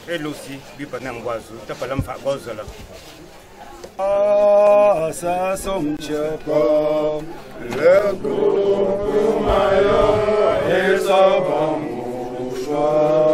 Elle aussi, lui pendant un oiseau, t'as pas l'homme fait gosse là. Ah, ça somme pas le groupe maillot et ça va mouchoir.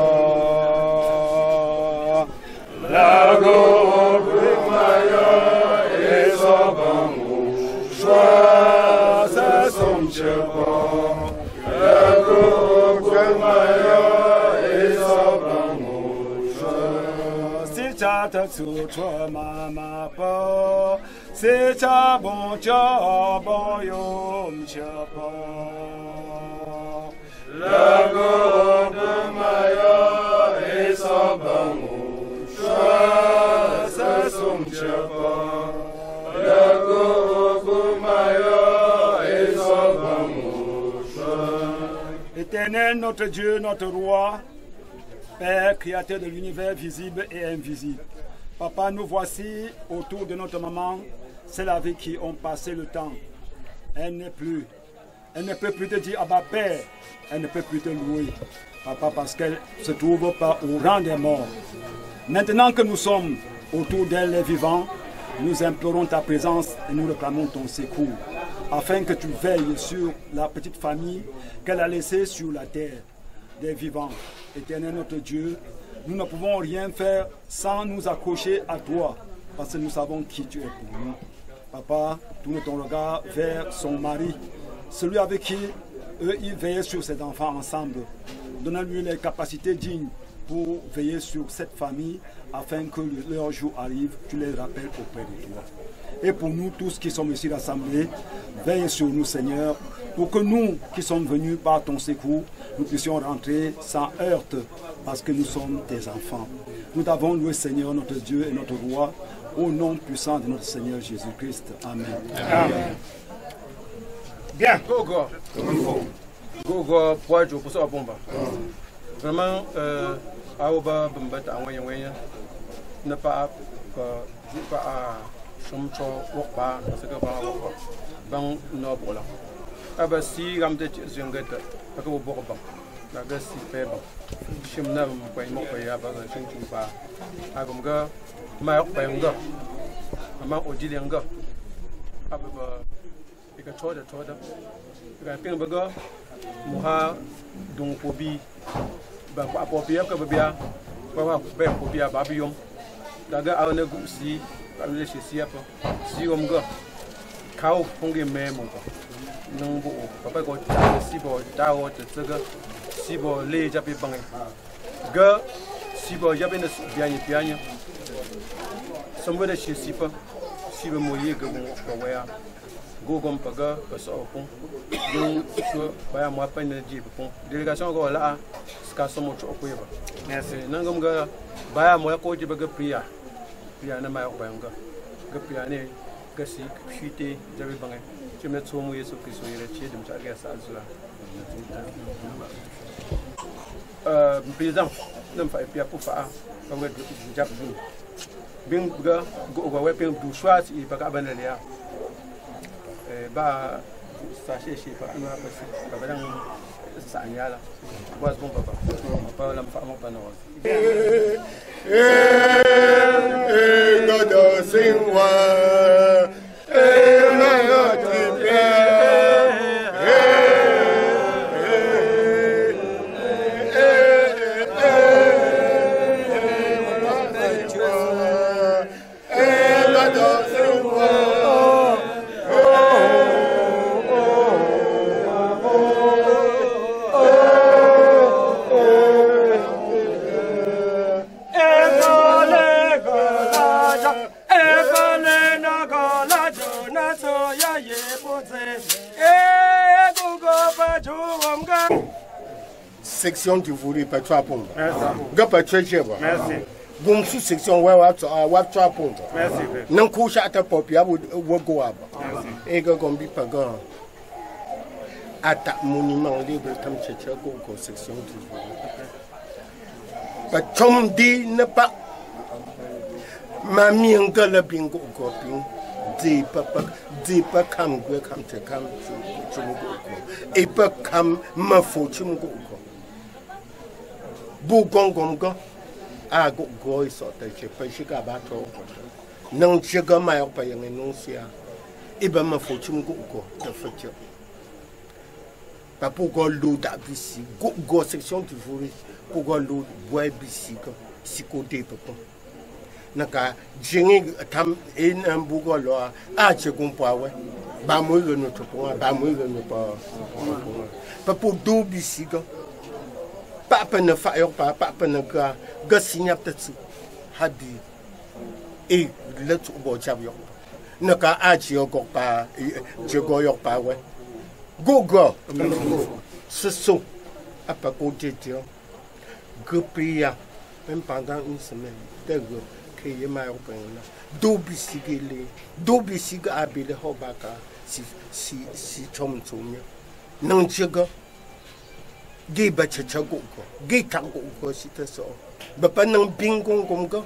La groupe maillot et ça va mouchoir, ça somme pas le groupe maillot et ça va mouchoir. Si t'as tout toi mama pa, si t'as bon job bon yom chapa. La groupe maillot et ça va mouchoir, ça somme pas. La groupe maillot et ça va mouchoir. Éternel notre Dieu, notre roi, Père, créateur de l'univers visible et invisible. Papa, nous voici autour de notre maman, celle avec qui on passait le temps. Elle n'est plus. Elle ne peut plus te dire, ah bah Père, elle ne peut plus te louer. Papa, parce qu'elle ne se trouve pas au rang des morts. Maintenant que nous sommes autour d'elle les vivants, nous implorons ta présence et nous réclamons ton secours, afin que tu veilles sur la petite famille qu'elle a laissée sur la terre des vivants. Éternel notre Dieu, nous ne pouvons rien faire sans nous accrocher à toi, parce que nous savons qui tu es pour nous. Papa, tourne ton regard vers son mari, celui avec qui eux ils veillaient sur ses enfants ensemble. Donne-lui les capacités dignes pour veiller sur cette famille afin que leur jour arrive, tu les rappelles auprès de toi. Et pour nous tous qui sommes ici rassemblés, veille sur nous, Seigneur, pour que nous qui sommes venus par ton secours, nous puissions rentrer sans heurte, parce que nous sommes tes enfants. Nous t'avons loué, Seigneur, notre Dieu et notre Roi, au nom puissant de notre Seigneur Jésus-Christ. Amen. Amen. Bien. Go, poids, pour ça, bomba. Vraiment, Aoba, Bumbata, Awayen, ne pas Shumcho, Wokpa, Sakaba, Bang, Nobola. Abasi, Ramdet, Zungeta, Paco Borba, Nagasi, Pebble, Shimnam, Paimoka, Shinchuba, Agumga, Mayok Payanga, Among Ojilianga, Ababa, you can told it, you can ping burger, Muha, Dung Pobi, Bapopia, Kababia, Bapopia, Babium, Daga Alna Gusi. She see up, see go. Cow Pongi Memo. No, Papa got Sibo, Dow, the Sugar, Sibo, lay Jappy Bang. Girl, Sibo, Yapin the Piano. Somewhere she sipa, Sibo Moye go away. Go gum paga, a soapon. Don't sure by a map in the jeep. Delegation go la, scar so much of quiver. Yes, Nangum by a more coach bugger Pria. Piana my banga, Gapiane, Gassi, Shite, Jerry Bangay, Jimetsu, yes, of Kisu, which I guess as well. Pizam, them five Piapufa, over Japan. Bing go over weapon to Schwartz, if a cabanania. Ba Sashi, Babadan Sanyala, was Bomba, Paula Famapanos. God sing one, section du voulu pas trois points. Gapa treasure. Merci. Bon sous section ouais what trois points. Merci. Non couche à ta popia would go up. Et que comme pas grand. À ta monument libre comme checha go section du voulu. Pas tom dit ne pas. Mamie ngala bingo go ping. Dis pas comme go comme te comme tu et pas comme ma faute tu go. Bugongomgo, I go go so that you pay sugar battle. No sugar my opinion in Nuncia. Ibama fortune go the future. Papu go load that BC, go section to Fury, go load boy BC, Siko de Papa. Naka, Jinging tam in and Bugolo, Archegum power, Bamu no to Bamu no power. Papu do BC. Papa ne fire papa ne gassinya tatsu hadi e let's go chabio naka achi go pa jego yo pa we go so apa ko tete gopia même pendant une semaine tego que yema yo pa na do bisiga abile hobaka si chomtsumya non jego Gay bachago, gay tango, cosita so. But panang bingo gomgo,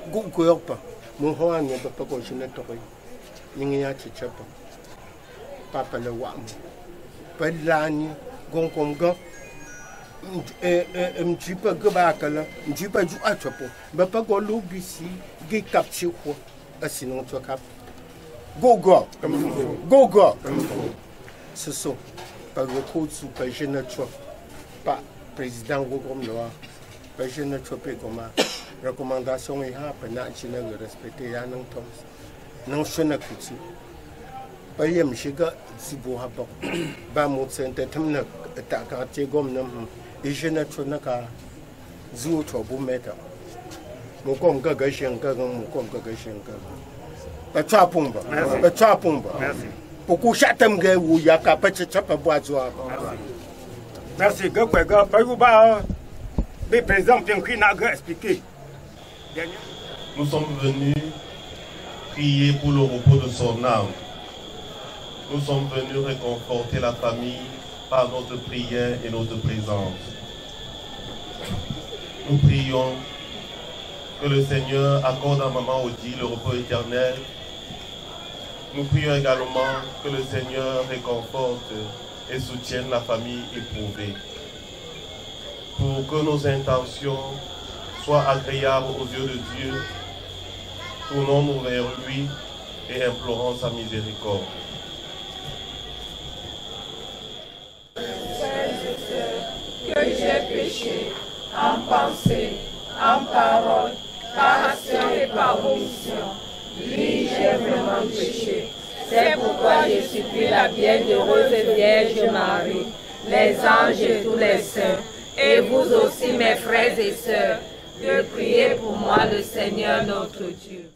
go gopa, Mohoan, the Pagoshinatori, Ningiachi chapel. Papa le Wam. Padlani, Gongomgo, Mjipa Gabakala, Mjipa Juachapo, but Pago Lubisi, gay capture, a sinon to cap. Go, so, Pago super general. Pas président comme loi, pas je ne trouve pas comme recommandation et ha penachine le respecter ya non tom non chena kuti pas yem chiga sibo haba ba mo sente tamna ta ka te gom nam et je ne trouve naka Zou cho bu meta. Mo kom ga ga shen ga mo kom ga ga shen ga. Ba cha pumba. Ba cha pumba. Merci. Pourquoi chatem ga wu ya ka pa cha pa boa zo. Merci. Ga kwa ga pa yu ba le président Pianki n'a ga expliqué. Nous sommes venus prier pour le repos de son âme. Nous sommes venus réconforter la famille par notre prière et notre présence. Nous prions que le Seigneur accorde à Maman Odi le repos éternel. Nous prions également que le Seigneur réconforte et soutienne la famille éprouvée. Pour que nos intentions soient agréables aux yeux de Dieu, tournons-nous vers lui et implorons sa miséricorde. Que j'ai péché en pensée, en parole, par action et par omission. Oui, j'ai vraiment péché. C'est pourquoi je supplie la bienheureuse Vierge Marie, les anges et tous les saints, et vous aussi mes frères et sœurs, de prier pour moi le Seigneur notre Dieu.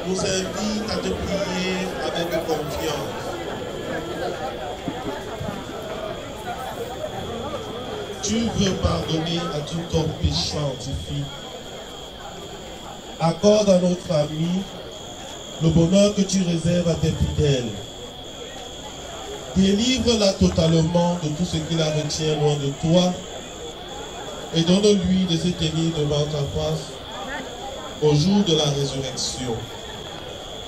Nous invite à te prier avec confiance. Tu veux pardonner à tout homme péchant, fille. Accorde à notre famille le bonheur que tu réserves à tes fidèles. Délivre-la totalement de tout ce qui la retient loin de toi et donne-lui de se tenir devant ta face au jour de la résurrection.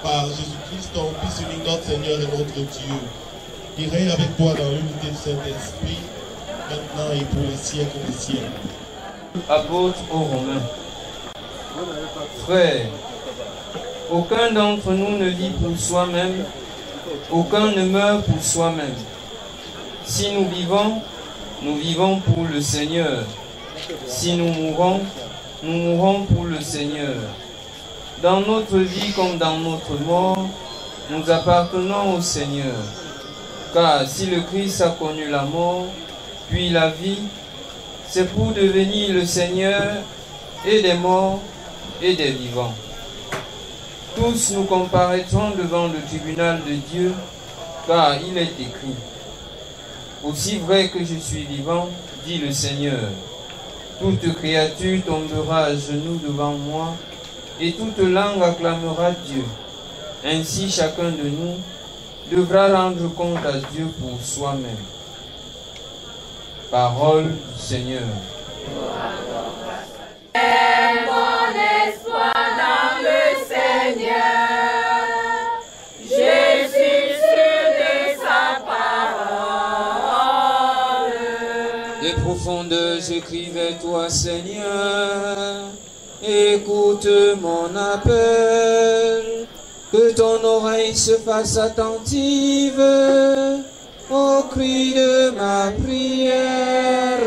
Par Jésus-Christ, ton Fils unique, notre Seigneur et notre Dieu, qui règne avec toi dans l'unité du Saint-Esprit, maintenant et pour les siècles des siècles. Apôtre aux Romains. Frères, aucun d'entre nous ne vit pour soi-même, aucun ne meurt pour soi-même. Si nous vivons pour le Seigneur. Si nous mourrons pour le Seigneur. Dans notre vie comme dans notre mort, nous appartenons au Seigneur. Car si le Christ a connu la mort, puis la vie, c'est pour devenir le Seigneur et des morts et des vivants. Tous nous comparaîtrons devant le tribunal de Dieu, car il est écrit: aussi vrai que je suis vivant, dit le Seigneur, toute créature tombera à genoux devant moi, et toute langue acclamera Dieu. Ainsi chacun de nous devra rendre compte à Dieu pour soi-même. Parole du Seigneur. Mon espoir dans le Seigneur, je suis sûr de sa parole. Des profondeurs, j'écris vers toi, Seigneur, écoute mon appel, que ton oreille se fasse attentive au cri de ma prière.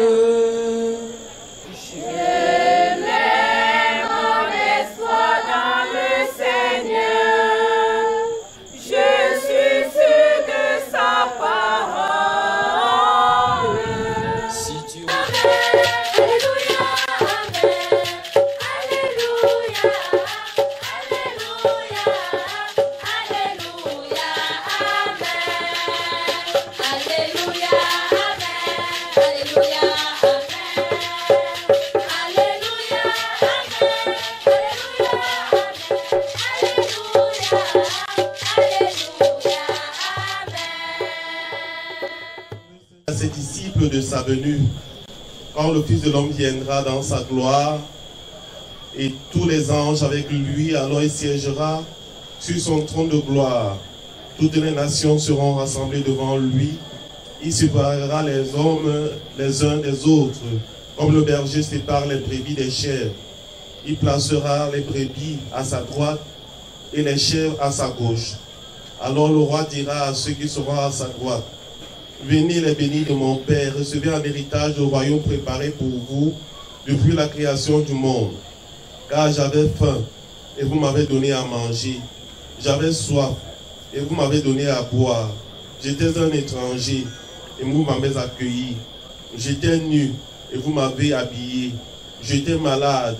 Ses disciples de sa venue, quand le Fils de l'homme viendra dans sa gloire et tous les anges avec lui, alors il siégera sur son trône de gloire. Toutes les nations seront rassemblées devant lui. Il séparera les hommes les uns des autres, comme le berger sépare les brebis des chèvres. Il placera les brebis à sa droite et les chèvres à sa gauche. Alors le roi dira à ceux qui seront à sa droite: venez les bénis de mon Père, recevez en héritage le royaume préparé pour vous depuis la création du monde. Car j'avais faim et vous m'avez donné à manger. J'avais soif et vous m'avez donné à boire. J'étais un étranger et vous m'avez accueilli. J'étais nu et vous m'avez habillé. J'étais malade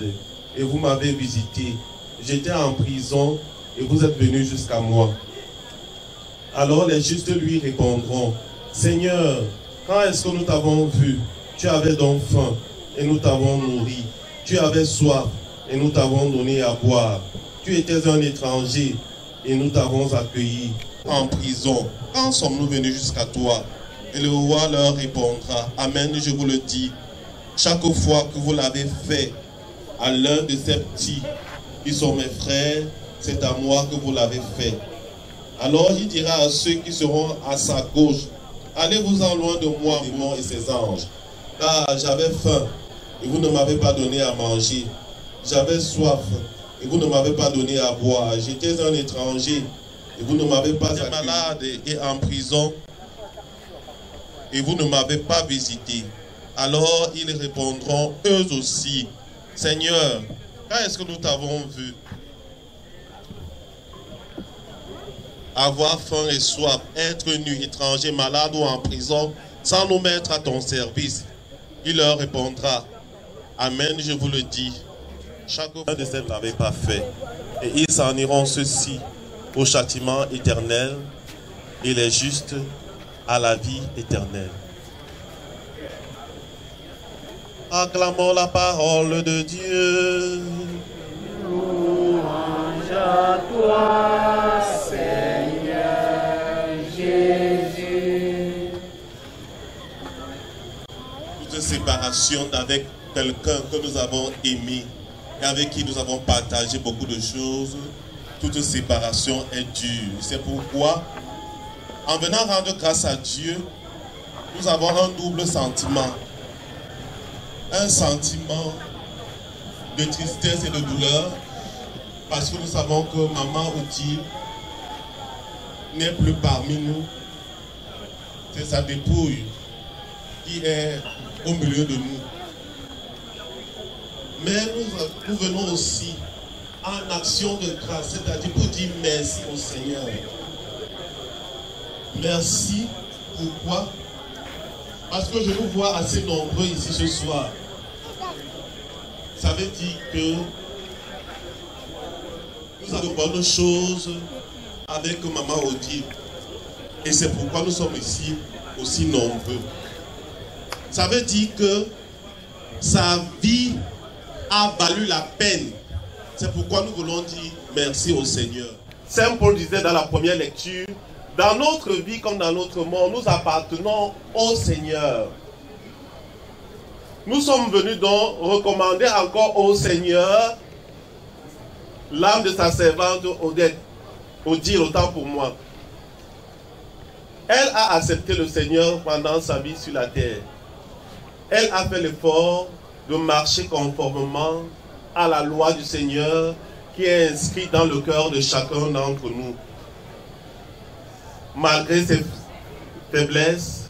et vous m'avez visité. J'étais en prison et vous êtes venus jusqu'à moi. Alors les justes lui répondront: Seigneur, quand est-ce que nous t'avons vu? Tu avais donc faim et nous t'avons nourri. Tu avais soif et nous t'avons donné à boire. Tu étais un étranger et nous t'avons accueilli. En prison, quand sommes-nous venus jusqu'à toi? Et le roi leur répondra: Amen, je vous le dis. Chaque fois que vous l'avez fait à l'un de ces petits qui sont mes frères, c'est à moi que vous l'avez fait. Alors il dira à ceux qui seront à sa gauche: allez-vous-en loin de moi, démons et ses anges, car j'avais faim et vous ne m'avez pas donné à manger. J'avais soif et vous ne m'avez pas donné à boire. J'étais un étranger et vous ne m'avez pas accueilli, malade et en prison et vous ne m'avez pas visité. Alors ils répondront eux aussi: Seigneur, quand est-ce que nous t'avons vu avoir faim et soif, être nu, étranger, malade ou en prison, sans nous mettre à ton service? Il leur répondra: Amen, je vous le dis. Chacun de ces n'avait pas fait. Et ils s'en iront ceux-ci au châtiment éternel et les justes à la vie éternelle. Acclamons la parole de Dieu. Louange à toi, Seigneur Jésus. Toute séparation d'avec quelqu'un que nous avons aimé et avec qui nous avons partagé beaucoup de choses, toute séparation est dure. C'est pourquoi, en venant rendre grâce à Dieu, nous avons un double sentiment. Un sentiment de tristesse et de douleur, parce que nous savons que maman Odile n'est plus parmi nous. C'est sa dépouille qui est au milieu de nous. Mais nous venons aussi en action de grâce, c'est-à-dire pour dire merci au Seigneur. Merci. Pourquoi? Parce que je vous vois assez nombreux ici ce soir. Ça veut dire que nous avons de bonnes choses avec maman Odile. Et c'est pourquoi nous sommes ici aussi nombreux. Ça veut dire que sa vie a valu la peine. C'est pourquoi nous voulons dire merci au Seigneur. Saint Paul disait dans la première lecture: dans notre vie comme dans notre monde, nous appartenons au Seigneur. Nous sommes venus donc recommander encore au Seigneur l'âme de sa servante Odette, Odile, autant pour moi. Elle a accepté le Seigneur pendant sa vie sur la terre. Elle a fait l'effort de marcher conformément à la loi du Seigneur qui est inscrite dans le cœur de chacun d'entre nous. Malgré faiblesses,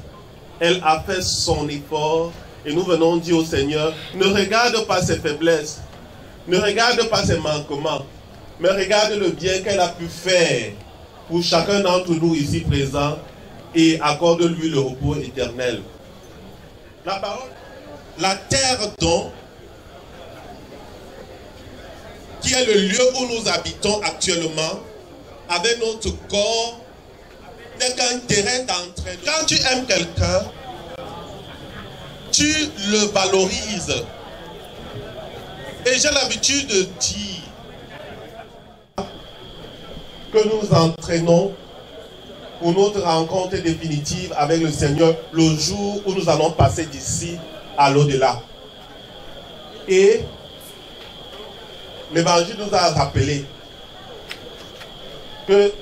elle a fait son effort et nous venons dire au Seigneur, ne regarde pas ses faiblesses, ne regarde pas ses manquements, mais regarde le bien qu'elle a pu faire pour chacun d'entre nous ici présents et accorde-lui le repos éternel. La parole, la terre donc, qui est le lieu où nous habitons actuellement, avec notre corps, n'est qu'un terrain d'entraînement. Quand tu aimes quelqu'un, tu le valorises. Et j'ai l'habitude de dire que nous entraînons pour notre rencontre définitive avec le Seigneur le jour où nous allons passer d'ici à l'au-delà. Et l'Évangile nous a rappelé que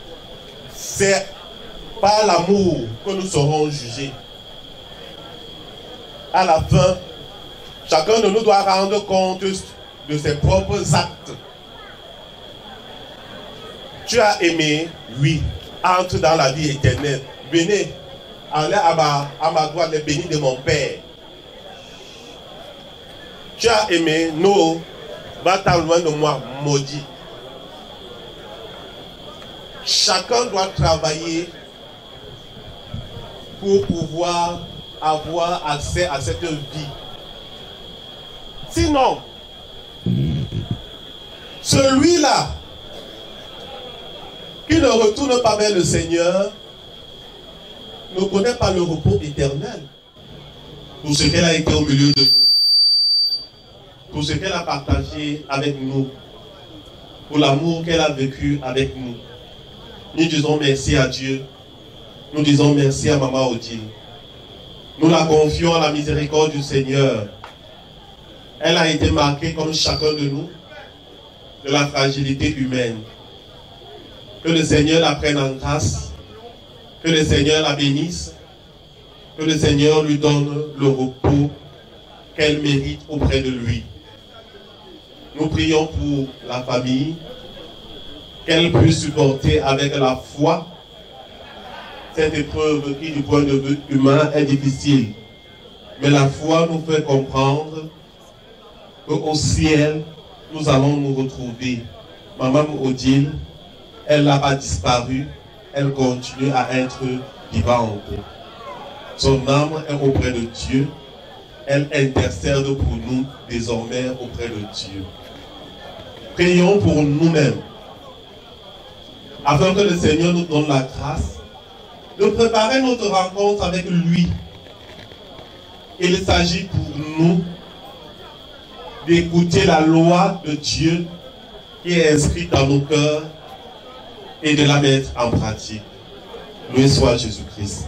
c'est par l'amour que nous serons jugés. À la fin, chacun de nous doit rendre compte de ses propres actes. Tu as aimé, oui, entre dans la vie éternelle. Venez, allez à ma droite, les bénis de mon Père. Tu as aimé, non, va-t'en loin de moi, maudit. Chacun doit travailler pour pouvoir avoir accès à cette vie. Sinon, celui-là qui ne retourne pas vers le Seigneur ne connaît pas le repos éternel. Pour ce qu'elle a été au milieu de nous, pour ce qu'elle a partagé avec nous, pour l'amour qu'elle a vécu avec nous. Nous disons merci à Dieu. Nous disons merci à Maman Odile. Nous la confions à la miséricorde du Seigneur. Elle a été marquée comme chacun de nous de la fragilité humaine. Que le Seigneur la prenne en grâce. Que le Seigneur la bénisse. Que le Seigneur lui donne le repos qu'elle mérite auprès de lui. Nous prions pour la famille, qu'elle puisse supporter avec la foi cette épreuve qui, du point de vue humain, est difficile. Mais la foi nous fait comprendre qu'au ciel, nous allons nous retrouver. Maman Odile, elle n'a pas disparu, elle continue à être vivante. Son âme est auprès de Dieu, elle intercède pour nous désormais auprès de Dieu. Prions pour nous-mêmes, afin que le Seigneur nous donne la grâce de préparer notre rencontre avec lui. Il s'agit pour nous d'écouter la loi de Dieu qui est inscrite dans nos cœurs et de la mettre en pratique. Loué soit Jésus-Christ.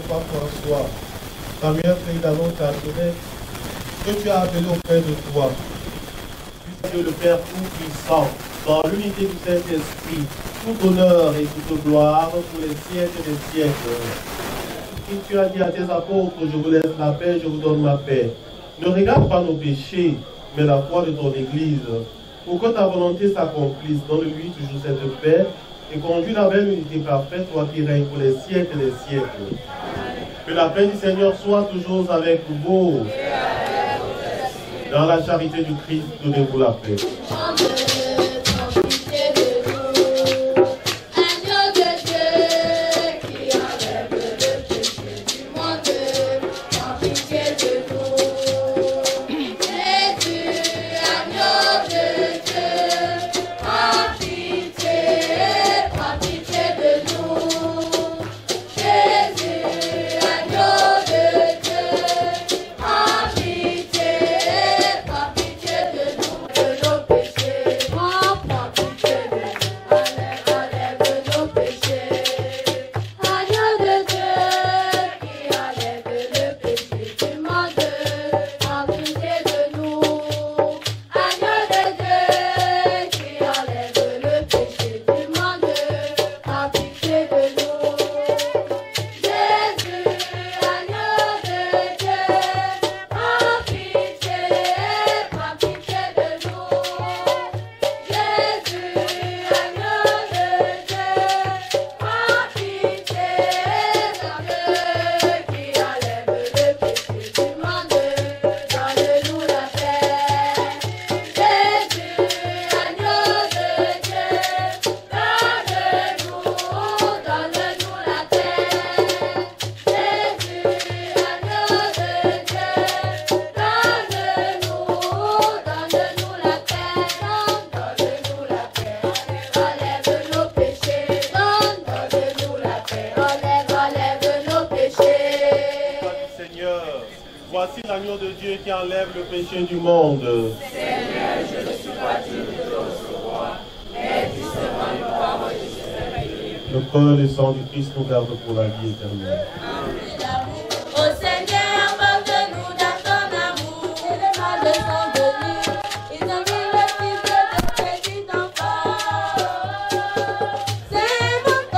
François, ta mère présidente t'a assuré que tu as appelé auprès de toi. Puisque le Père Tout-Puissant, dans l'unité du Saint-Esprit, tout honneur et toute gloire pour les siècles des siècles. Et tu as dit à tes apôtres, je vous laisse la paix, je vous donne ma paix. Ne regarde pas nos péchés, mais la foi de ton Église. Pour que ta volonté s'accomplisse, donne-lui toujours cette paix et conduis-la vers l'unité parfaite, toi qui règnes pour les siècles des siècles. Que la paix du Seigneur soit toujours avec vous. Dans la charité du Christ, donnez-vous la paix. Voici l'agneau de Dieu qui enlève le péché du monde. Seigneur, je ne suis pas digne de te recevoir, mais dis seulement une parole et je serai guéri. Le corps et le sang du Christ nous gardent pour la vie éternelle.